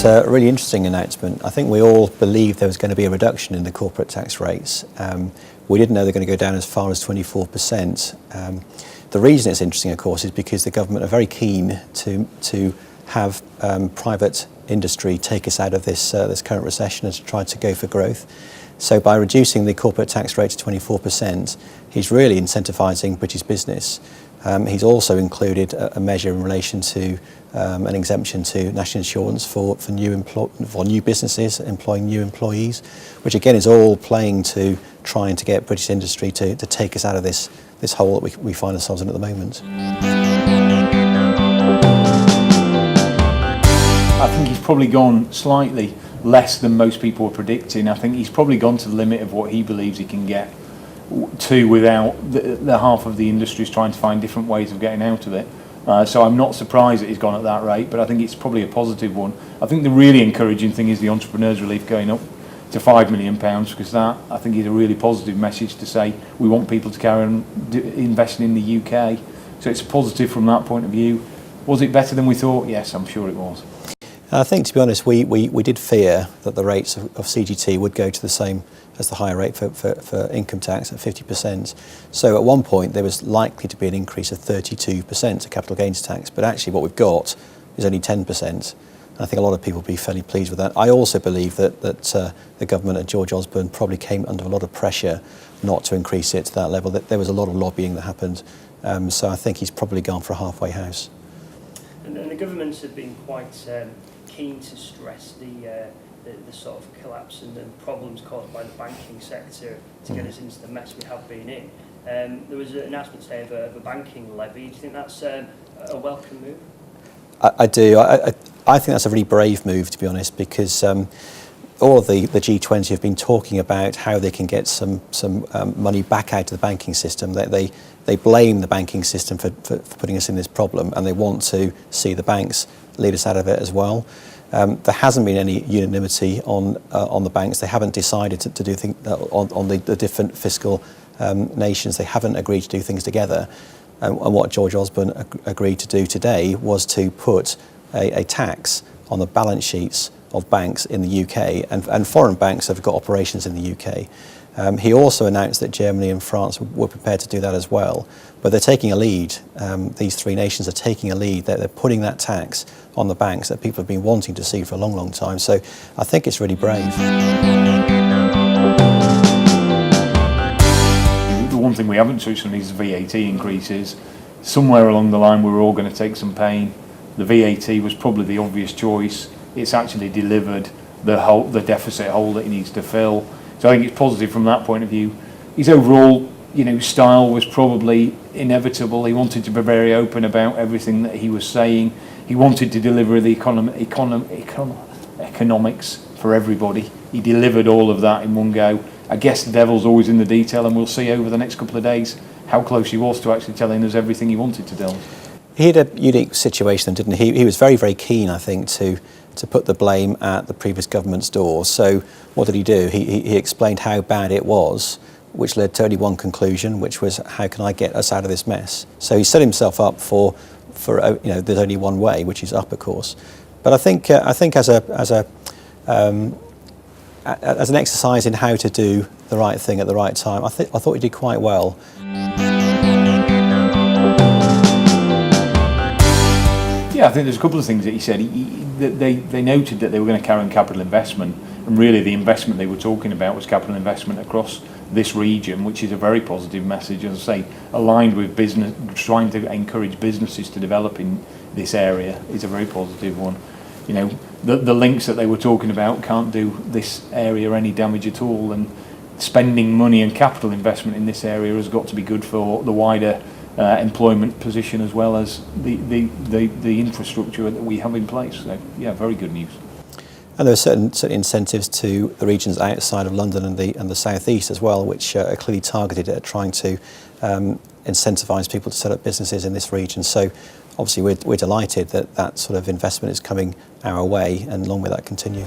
was a really interesting announcement. I think we all believed there was going to be a reduction in the corporate tax rates. We didn't know they were going to go down as far as 24%. The reason it's interesting, of course, is because the government are very keen to have private industry take us out of this current recession and to try to go for growth. So by reducing the corporate tax rate to 24%, he's really incentivising British business. He's also included a measure in relation to an exemption to national insurance for new businesses employing new employees, which again is all playing to trying to get British industry to take us out of this hole that we find ourselves in at the moment. I think he's probably gone slightly less than most people were predicting. I think he's probably gone to the limit of what he believes he can get to without the half of the industry is trying to find different ways of getting out of it. So I'm not surprised that he's gone at that rate, but I think it's probably a positive one. I think the really encouraging thing is the entrepreneurs relief going up to £5 million, because that, I think, is a really positive message to say we want people to carry on investing in the UK. So it's a positive from that point of view. Was it better than we thought? Yes, I'm sure it was. I think, to be honest, we did fear that the rates of CGT would go to the same as the higher rate for income tax at 50%. So at one point there was likely to be an increase of 32% to capital gains tax, but actually what we've got is only 10%. And I think a lot of people will be fairly pleased with that. I also believe that the government and George Osborne probably came under a lot of pressure not to increase it to that level. That there was a lot of lobbying that happened. So I think he's probably gone for a halfway house. And the governments have been quite keen to stress the sort of collapse and problems caused by the banking sector to get us into the mess we have been in. There was an announcement today of a banking levy. Do you think that's a welcome move? I do. I think that's a really brave move, to be honest, because all of the G20 have been talking about how they can get some money back out of the banking system. They blame the banking system for putting us in this problem, and they want to see the banks lead us out of it as well. There hasn't been any unanimity on the banks. They haven't decided to do things on the different fiscal nations. They haven't agreed to do things together. And what George Osborne agreed to do today was to put a tax on the balance sheets of banks in the UK, and foreign banks have got operations in the UK. He also announced that Germany and France were prepared to do that as well. But they're taking a lead. These three nations are taking a lead. They're putting that tax on the banks that people have been wanting to see for a long, long time. So I think it's really brave. The one thing we haven't touched on is VAT increases. Somewhere along the line we were all going to take some pain. The VAT was probably the obvious choice. It's actually delivered the deficit hole that he needs to fill. So I think it's positive from that point of view. His overall, style was probably inevitable. He wanted to be very open about everything that he was saying. He wanted to deliver the economics for everybody. He delivered all of that in one go. I guess the devil's always in the detail, and we'll see over the next couple of days how close he was to actually telling us everything he wanted to tell us. He had a unique situation, didn't he? He was very, very keen, I think, to put the blame at the previous government's door. So what did he do? He explained how bad it was, which led to only one conclusion, which was, how can I get us out of this mess? So he set himself up for there's only one way, which is up, of course. But I think as an exercise in how to do the right thing at the right time, I thought he did quite well. Yeah, I think there's a couple of things that he said. They noted that they were going to carry on capital investment, and really the investment they were talking about was capital investment across this region, which is a very positive message, as I say, aligned with business, trying to encourage businesses to develop in this area is a very positive one. The links that they were talking about can't do this area any damage at all, and spending money and capital investment in this area has got to be good for the wider employment position, as well as the infrastructure that we have in place. So yeah, very good news. And there are certain incentives to the regions outside of London and the South East as well, which are clearly targeted at trying to incentivise people to set up businesses in this region. So obviously we're delighted that sort of investment is coming our way, and long may that continue.